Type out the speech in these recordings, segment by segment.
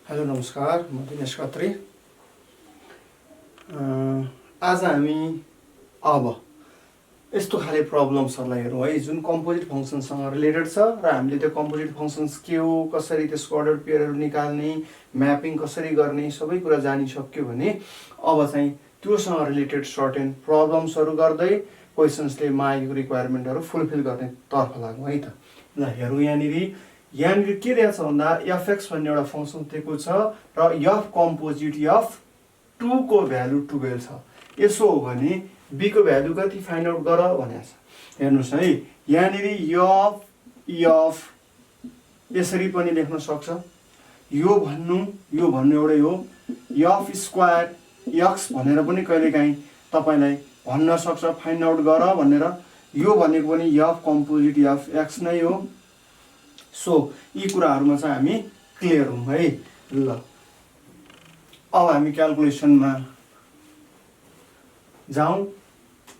Hello नमस्कार, म दिनेश खत्री। आज हामी अब यस्तो खाले प्रब्लम्सहरूलाई हेरौँ है, जुन कम्पोजिट फङ्सनसँग रिलेटेड छ र हामीले त्यो कम्पोजिट फङ्सन्स के हो, कसरी त्यसको अर्डर पेयरहरू निकाल्ने, म्यापिङ कसरी गर्ने, सबै कुरा जानिसक्यो भने अब चाहिँ त्योसँग रिलेटेड सर्टेन प्रब्लम्सहरू गर्दै क्वेसन्सले मागेको रिक्वायरमेन्टहरू फुलफिल गर्ने तर्फ लागौँ है त। ल हेरौँ, यहाँनिर के दिएको छ भन्दा एफएक्स भन्ने एउटा फङ्सन दिएको छ र एफ कम्पोजिट एफ 2 को भ्यालु 12 छ। यसो हो भने बी को भ्यालु कति फाइन्ड आउट गर भनेको छ। हेर्नुहोस् है, यहाँनिर एफ यसरी पनि लेख्न सक्छ, यो भन्नु एउटै हो। एफ स्क्वायर एक्स भनेर पनि कहिलेकाहीँ तपाईँलाई भन्न सक्छ फाइन्ड आउट गर भनेर। यो भनेको पनि एफ कम्पोजिट एफ एक्स नै हो। सो यी कुराहरूमा चाहिँ हामी क्लियर हौँ है। ल अब हामी क्यालकुलेसनमा जाउँ।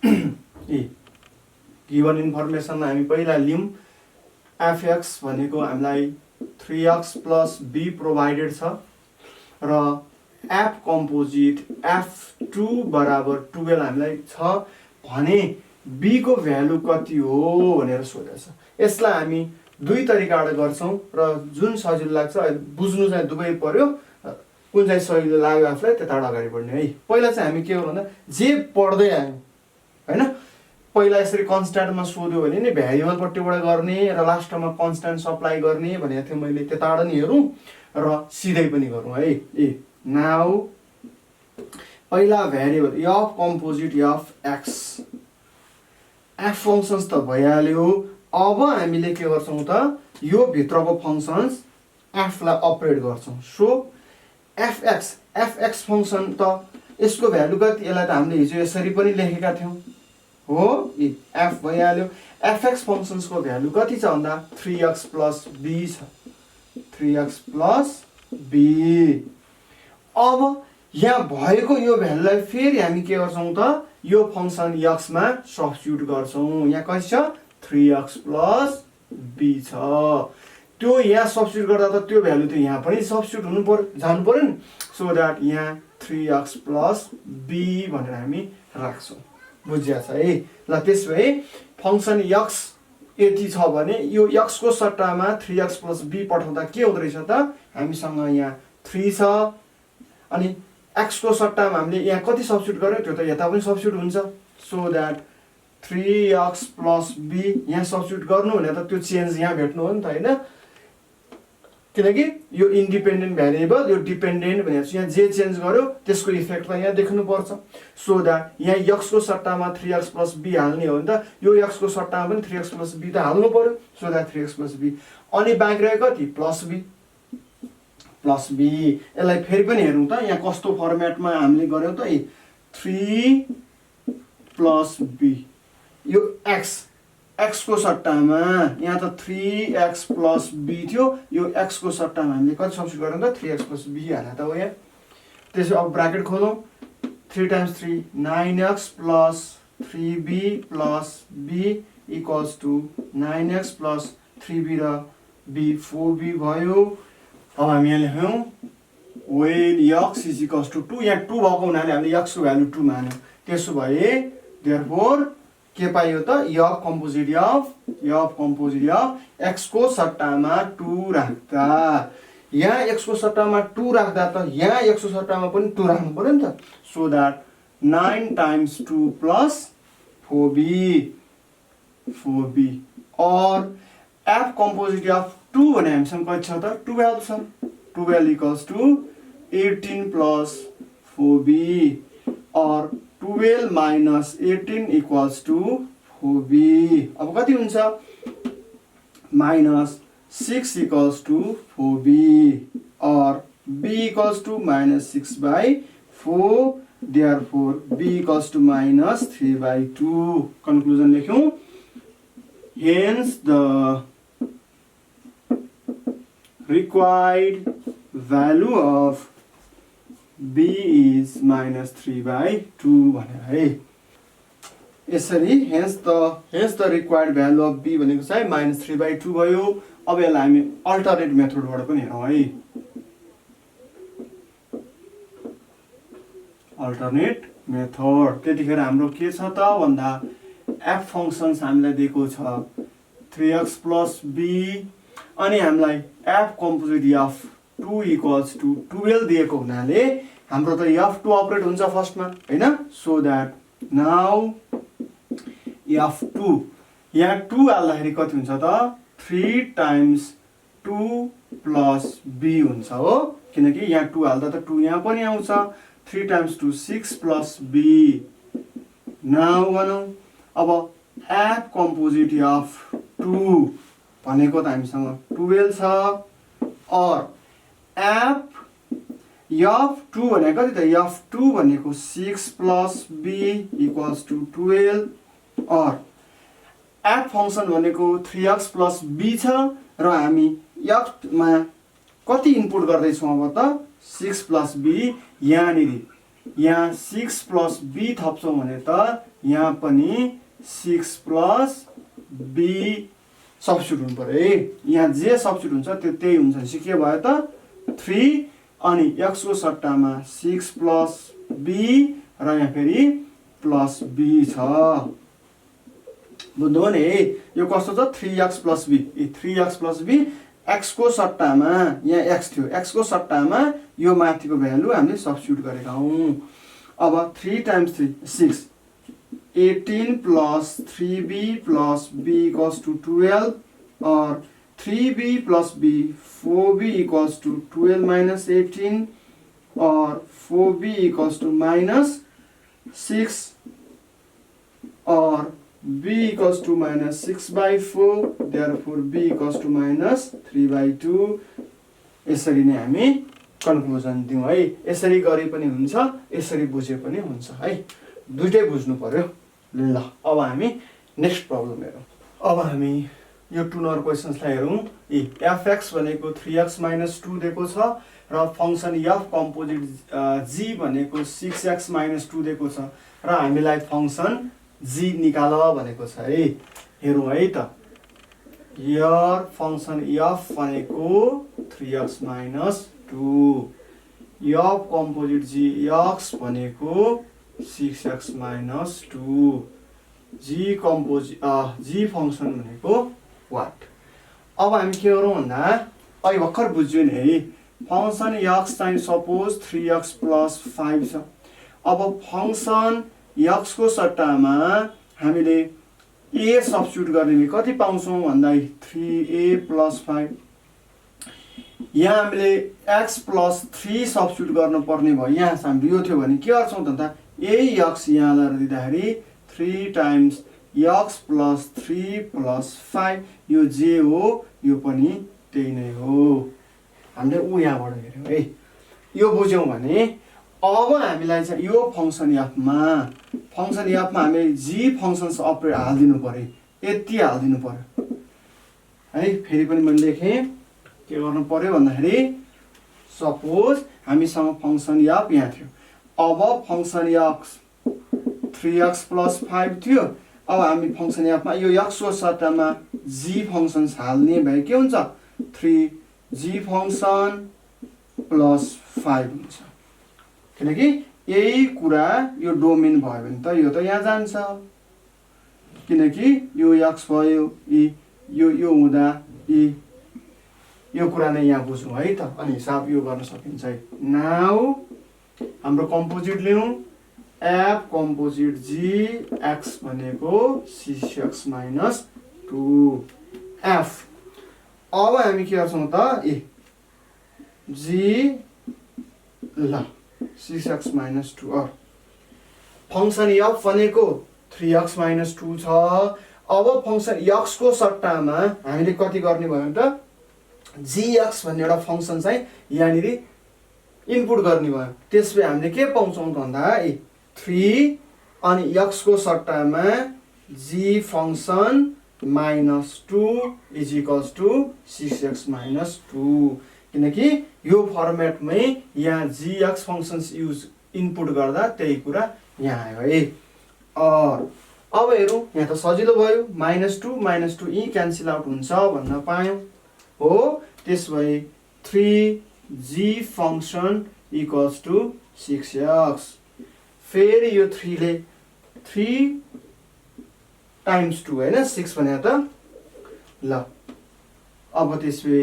गिभन इन्फर्मेसनमा हामी पहिला लिउँ। एफएक्स भनेको हामीलाई 3x प्लस बी प्रोभाइडेड छ र एफ कम्पोजिट F2 बराबर 12 हामीलाई छ भने बी को भ्यालु कति हो भनेर सोधेको छ। यसलाई हामी दुई तरिकाबाट गर्छौँ र जुन सजिलो लाग्छ बुझ्नु चाहिँ दुवै पर्यो। कुन चाहिँ सजिलो लाग्यो आफूलाई त्यताबाट अगाडि बढ्ने है। पहिला चाहिँ हामी के गर्नु भन्दा जे पढ्दै आयौँ होइन, पहिला यसरी कन्स्ट्यान्टमा सोध्यो भने नि भ्यारिएबलपट्टिबाट गर्ने र लास्टमा कन्स्ट्यान्ट सप्लाई गर्ने भनेको थिएँ मैले। त्यताबाट नि हेरौँ र सिधै पनि गरौँ है। नाउ पहिला variable F composite F x, F functions त भइहाल्यो। अब हामीले के गर्छौँ त, यो भित्रको फङ्सन्स एफलाई अपरेट गर्छौँ। सो एफएक्स फङ्सन त यसको भ्यालु कति, यसलाई त हामीले हिजो यसरी पनि लेखेका थियौँ हो। एफ भइहाल्यो। एफएक्स फङ्सन्सको भ्यालु कति छ भन्दा 3x प्लस बी छ। 3x plus be. अब यहाँ भएको यो भ्यालुलाई फेरि हामी के गर्छौँ त, यो फङ्सन एक्समा सब्स्टिट्युट गर्छौँ। यहाँ कति छ 3x प्लस बी छ। त्यो यहाँ सब्स्टिट्युट गर्दा त त्यो भ्यालु त यहाँ पनि सब्स्टिट्युट हुनु पर्यो, जानु पर्यो नि। सो द्याट यहाँ 3x प्लस बी भनेर हामी राख्छौँ। बुझिया छ है। ल त्यसो भए फङ्सन एक्स यति छ भने यो एक्स को सट्टामा 3x प्लस बी पठाउँदा के हुँदो रहेछ त, हामीसँग यहाँ 3 छ अनि एक्स को सट्टामा हामीले यहाँ कति सब्स्टिट्युट गर्यो त्यो त यता पनि सब्स्टिट्युट हुन्छ। So that 3x plus B यहाँ सब्स्टिट्युट गर्नु भने त त्यो चेन्ज यहाँ भेट्नु हो नि त होइन, किनकि यो इन्डिपेन्डेन्ट भ्यारिएबल यो डिपेन्डेन्ट भनेर यहाँ जे चेन्ज गर्यो त्यसको इफेक्ट त यहाँ देख्नुपर्छ। सो द्याट यहाँ x को सट्टामा 3x प्लस बी हाल्ने हो भने त यो x को सट्टामा पनि 3x प्लस बी त हाल्नु पर्यो। So that 3x plus be अनि बाँकी रह्यो कति प्लस बी। यसलाई फेरि पनि हेरौँ त, यहाँ कस्तो फर्मेटमा हामीले गर्यौँ त। 3 प्लस बी यो एक्स को सट्टामा यहाँ त 3x प्लस बी थियो, यो x को सट्टामा हामीले कति सब्स्टिट्युट गर्यौँ त 3x प्लस बी हाल्दा त हो यहाँ। त्यसो अब ब्राकेट खोलौँ। 3 times 3 9x plus 3b plus b equals to 9x plus 3b र b 4b भयो। अब हामी यहाँ लेख्यौँ when x is equals to 2। यहाँ 2 भएको हुनाले हामीले x को भ्यालु 2 मान्यौँ। त्यसो भए देयरफोर के पाइयो त, एफ कम्पोजिट एफ एक्स को सट्टामा 2 राख्दा, यहाँ एक्स को सट्टामा 2 राख्दा त यहाँ एक्स को सट्टामा पनि 2 राख्नु पर्यो नि त। So that 9 times 2 plus 4b और एफ कम्पोजिट एफ 2 भने हामीसँग कति छ त 12 छ। 12 इक्वल्स टु 18 प्लस 4b और 12 माइनस 18 इक्वल्स टु 4b। अब कति हुन्छ माइनस 6 इक्वल्स टु 4b और b equals to minus 6/4। Therefore b equals to minus 3/2। Conclusion लेख्यौँ। Hence the required value of b is minus 3/2 भनेर है। यसरी hence the required value of b भनेको चाहिँ minus 3/2 भयो। अब यसलाई हामी अल्टरनेट मेथडबाट पनि हेरौँ है। Alternate method. त्यतिखेर हाम्रो के छ त भन्दा एफ फङ्सन्स हामीलाई दिएको छ 3x + b अनि हामीलाई एफ कम्पोजिट एफ 2 = 12 दिएको हुनाले हाम्रो त f2 अपरेट हुन्छ फर्स्टमा हैन। सो दैट नाउ f2 यहाँ 2 हाल्दाखेरि कति हुन्छ त 3 × 2 + b हुन्छ हो, किनकि यहाँ 2 हाल्दा त 2 यहाँ पनि आउँछ। 3 × 2 6 + b। नाउ गरौँ अब एफ कम्पोजिट एफ 2 भनेको त हामीसँग 12 छ और एफ f2 भनेको कति त f2 भनेको 6 + b = 12 और एफ फंक्शन भनेको 3x + b छ र हामी f मा कति इनपुट गर्दै छौं अब त 6 + b। यहाँ 6 + b थप्छौं भने त यहाँ पनि 6 + b सब्स्टिट्युट हुनु पर्यो है। यहाँ जे सब्स्टिट्युट हुन्छ त्यो त्यही हुन्छ भने के भयो त 3 अनि x को सट्टामा 6 + b र यहाँ फेरि +b छ। बुझ्नुभयो नि है, यो कस्तो छ 3x + b। 3x + b x को सट्टामा यहाँ x थियो, x को सट्टामा यो माथिको भ्यालु हामीले सब्स्टिट्युट गरेका हौं। अब 3 × 3 6 18 + 3b + b = 12 और 3b + b 4b = 12 - 18 और 4b = -6 और b = -6/4, therefore b = -3/2। यसरी नै हामी कन्क्लुजन दिउँ है। यसरी गरे पनि हुन्छ, यसरी बुझे पनि हुन्छ है, दुईटै बुझ्नु पर्यो। ल अब हामी नेक्स्ट प्रब्लम हेरौँ। अब हामी यो 2 नम्बर क्वेशन्सलाई हेरौँ। fx भनेको 3x - 2 दिएको छ र फंक्सन f कम्पोजिट g भनेको 6x - 2 दिएको छ र हामीलाई फंक्सन g निकाल भनेको छ है। हेरौँ है त। हियर फंक्सन f भनेको 3x - 2, f composite g x भनेको 6x - 2, g फंक्सन भनेको what। अब हामी के गरौँ भन्दा अहिले भर्खर बुझ्यो नि है, फंक्सन x चाहिँ सपोज 3x + 5 छ। अब फंक्सन x को सट्टामा हामीले a सब्स्टिट्युट गर्ने कति पाउँछौं भन्दा 3a + 5। यहाँ हामीले x + 3 सब्स्टिट्युट गर्नु पर्ने भयो। यहाँ हाम्रो यो थियो भने के गर्छौं त ax यहाँ लगाएर दिँदाखेरि 3 × x + 3 + 5 यो जे हो यो पनि त्यही नै हो। हामीले यहाँबाट हेर्यौं है, यो बुझ्यौं भने अब हामीलाई चाहिँ यो फंक्सन f मा हामीले g फंक्सन्स अपरेट हाल्दिनु पर्यो, यति हाल्दिनु पर्यो है। फेरि पनि मैले लेखे के गर्नु पर्यो भन्दाखेरि सपोज हामीसँग फंक्सन f यहाँ थियो। अब फंक्सन f 3x + 5 थियो। अब हामी फंक्सन f मा यो x को सट्टामा g फंक्सन्स हाल्ने भए के हुन्छ 3g फंक्सन + 5 हुन्छ, किनकि यही कुरा यो डोमेन भयो भने त यो त यहाँ जान्छ, किनकि यो x भयो यो हुँदा यो कुरा नै यहाँ बुझौँ है त, अनि हिसाब यो गर्न सकिन्छ है। नाउ हाम्रो कम्पोजिट लिउँ, f कम्पोजिट g x भनेको 6x - 2 f। अब हामी के गर्छौं त g ल 6x - 2 और फंक्सन f भनेको 3x - 2 छ। अब फंक्सन x को सट्टामा हामीले कति गर्ने भयो भने त gx भन्ने एउटा फंक्सन चाहिँ यहाँनिर इनपुट गर्ने भयो। त्यसपछि हामीले के पाउँछौं भन्दा 3 अनि x को सट्टामा g फंक्सन -2 = 6x - 2, किनकि यो फर्मेटमै यहाँ gx फंक्सन्स युज इनपुट गर्दा त्यही कुरा यहाँ आयो है। और अब हेरौँ, यहाँ त सजिलो भयो, -2 - 2 क्यान्सल आउट हुन्छ भन्न पायौं हो। त्यसभए 3g फंक्सन = 6x। फेरि यो 3 ले 3 टाइम्स 2 हैन 6 भने त ल अब त्यसै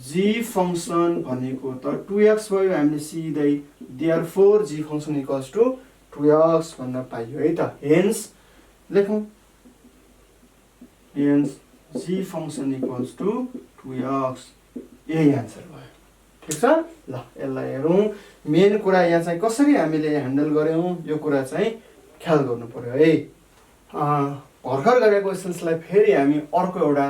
g फंक्सन भनेको त 2x भयो हामीले सिधै therefore g function equals to 2x भन्न पाइयो है त हेन्स लेखौं hence g function equals to 2x यही आन्सर भयो ठीक छ ल यसलाई हेरौं मेन कुरा यहाँ चाहिँ कसरी हामीले ह्यान्डल गर्यौं यो कुरा चाहिँ ख्याल गर्नु पर्यो है भर्खर गरेको क्वेशन्सलाई फेरि हामी अर्को एउटा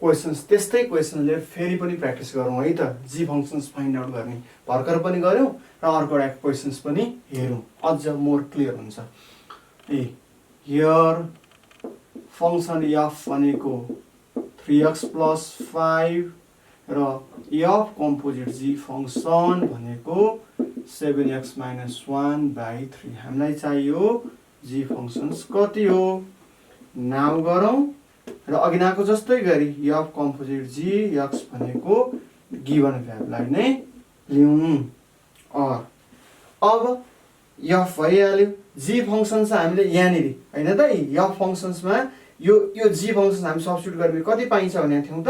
क्वेशन्स त्यस्तै क्वेशनले फेरि पनि प्र्याक्टिस गरौँ है त जी फंक्सन्स फाइन्ड आउट गर्ने भर्खर पनि गर्यौं र अर्को एउटा क्वेशन्स पनि हेरौँ अझ मोर क्लियर हुन्छ ए हियर फंक्सन f भनेको 3x + 5 र f कम्पोजिट g फंक्सन भनेको 7x - 1/3 हामीलाई चाहियो g फंक्सन्स कति हो नाउ गरौँ र अघिनाको जस्तै गरी f कम्पोजिट g x भनेको गिवन भ्यालुलाई नै लियौं अब f भइहाल्यो g फंक्सन्स हामीले यहाँनिर हैन त f फंक्सन्समा यो g फंक्सन हामी सब्स्टिट्युट गर्ने कति पाइन्छ भनेको थियौं त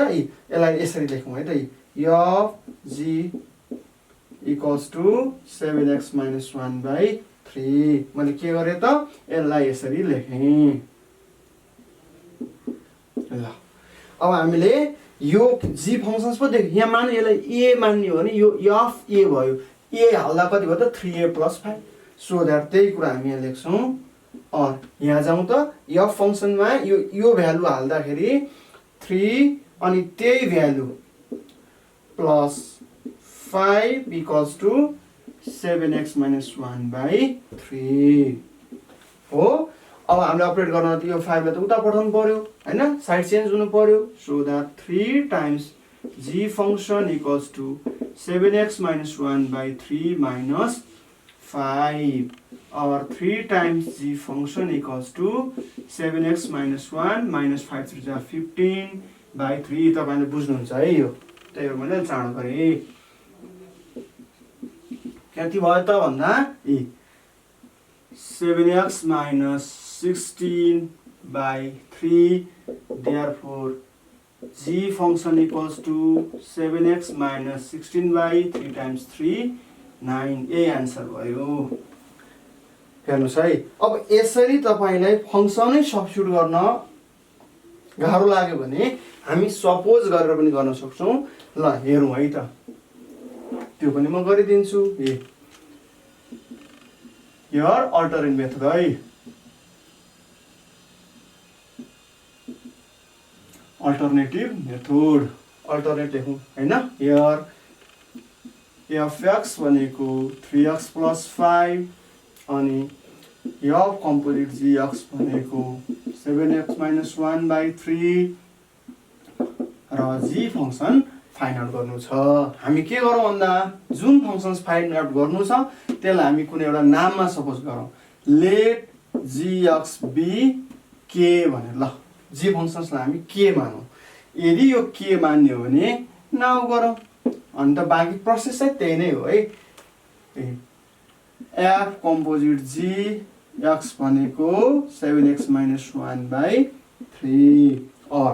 यसलाई यसरी लेखौं है त f g equals to 7x - 1/3 मैले के गरे त यसलाई यसरी लेखेँ ल अब हामीले यो g फंक्सन्स पो देख्यौं यहाँ मान्नु यसलाई a मान्ने हो भने यो f a भयो a हाल्दा कति भयो त 3a + 5 सो दैट त्यही कुरा हामी यहाँ लेख्छौं यहाँ जाउँ त f फंक्सनमा यो भ्यालु हाल्दाखेरि 3 अनि त्यही value plus 5 equals to 7x - 1/3 हो अब हामीले अपडेट गर्न त यो 5 लाई त उता पठाउनु पर्यो हैन साइड चेन्ज हुनु पर्यो so that 3 times g function equals to 7x - 1/3 minus 5 or 3 times g function equals to 7x minus 1 minus 5 3 is 15/3 तपाईले बुझ्नुहुन्छ है यो त्यही हो मैले चाँडो गरे कति भयो त भन्दा 7x minus 16/3 therefore g function equals to 7x minus 16/3 times 3 9 A answer भयो हेर्नुस् है अब यसरी तपाईलाई फंक्सनै सब्स्टिट्युट गर्न गाह्रो लाग्यो भने हामी सपोज गरेर पनि गर्न सक्छौं ल हेरौं है त त्यो पनि म गरिदिन्छु हियर अल्टरनेट मेथड है अल्टरनेटिभ मेथड अल्टरनेट लेखौं हैन हियर fx भनेको 3x + 5 अनि f कम्पोजिट gx भनेको 7x - 1/3 र g फंक्सन फाइन्ड आउट गर्नु छ हामी के गरौँ भन्दा जुन फंक्सन्स फाइन्ड आउट गर्नु छ त्यसलाई हामी कुनै एउटा नाममा सपोज गरौँ लेट gx बी k भनेर ल g फंक्सन्सलाई हामी k मानौं यदि यो k मान्ने हो भने नाउ गरौँ अनि त बाँकी प्रोसेस चाहिँ त्यही नै हो है f कम्पोजिट g x भनेको 7x - 1/3 और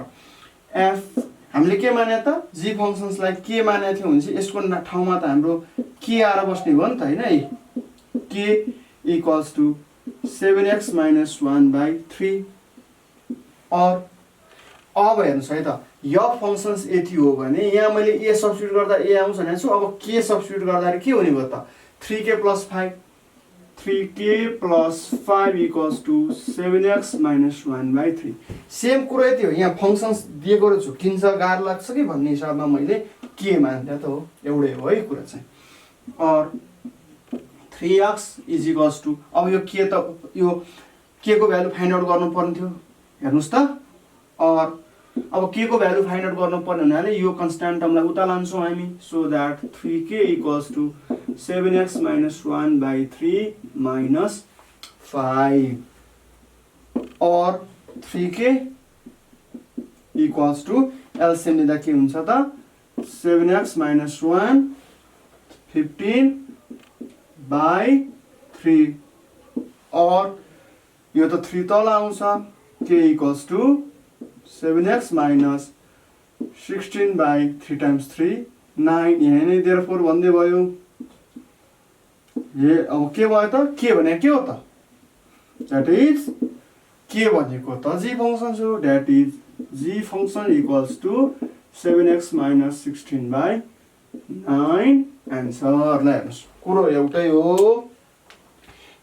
f हामीले के माने त g फंक्सन्सलाई के माने थियो भने यसको ठाउँमा त हाम्रो के आएर बस्ने हो नि त हैन k इक्वल्स टु 7x - 1/3 और अब हेर्नुस् है त f फंक्सन्स यति हो भने यहाँ मैले a सब्स्टिट्युट गर्दा a आउँछ भनेको छु अब k सब्स्टिट्युट गर्दा के हुने भयो त 3k + 5 3k + 5 equals to 7x - 1/3 same कुरा यति हो यहाँ फंक्सन्स दिएको रहेछु किन छ गाह्रो लाग्छ कि भन्ने हिसाबमा मैले के मान्दा त हो एउटै हो है कुरा चाहिँ और 3x इक्वल्स टु अब यो के त यो k को भ्यालु फाइन्ड आउट गर्नु पर्ने थियो हेर्नुस् त और अब k को भ्यालु फाइन्ड आउट गर्नु पर्ने हुनाले यो कन्स्ट्यान्ट टर्मलाई उता लान्छौं हामी so that 3k equals to 7x - 1/3 minus 5 और 3k equals to LCM लिँदा के हुन्छ त 7x - 1 15/3 अर यो त 3 तल आउँछ k equals to 7x minus 16/3 times 3 9 यहाँ नै देयरफोर भन्दै भयो। अब के भयो त के भने के हो त द्याट इज के भनेको त g फंक्सन हो that is g function equals to 7x minus 16/9 answer. ल हेर्नुस् कुरो एउटै हो।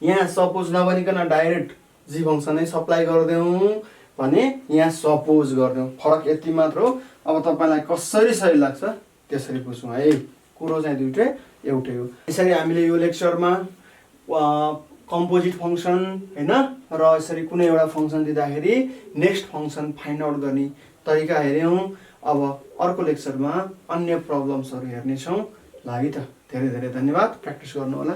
यहाँ सपोज नभनिकन डाइरेक्ट जी फंक्सन नै सप्लाई गर्दियौँ भने यहाँ सपोज गर्दियौँ, फरक यति मात्र हो। अब तपाईलाई कसरी सही लाग्छ त्यसरी बुझौँ है। कुरो चाहिँ दुईटै एउटै हो। यसरी हामीले यो लेक्चरमा कम्पोजिट फंक्सन हैन र यसरी कुनै एउटा फंक्सन दिँदाखेरि नेक्स्ट फंक्सन फाइन्ड आउट गर्ने तरिका हेर्यौँ। अब अर्को लेक्चरमा अन्य प्रब्लम्सहरू हेर्नेछौँ। लागि त धेरै धेरै धन्यवाद। प्र्याक्टिस गर्नु होला।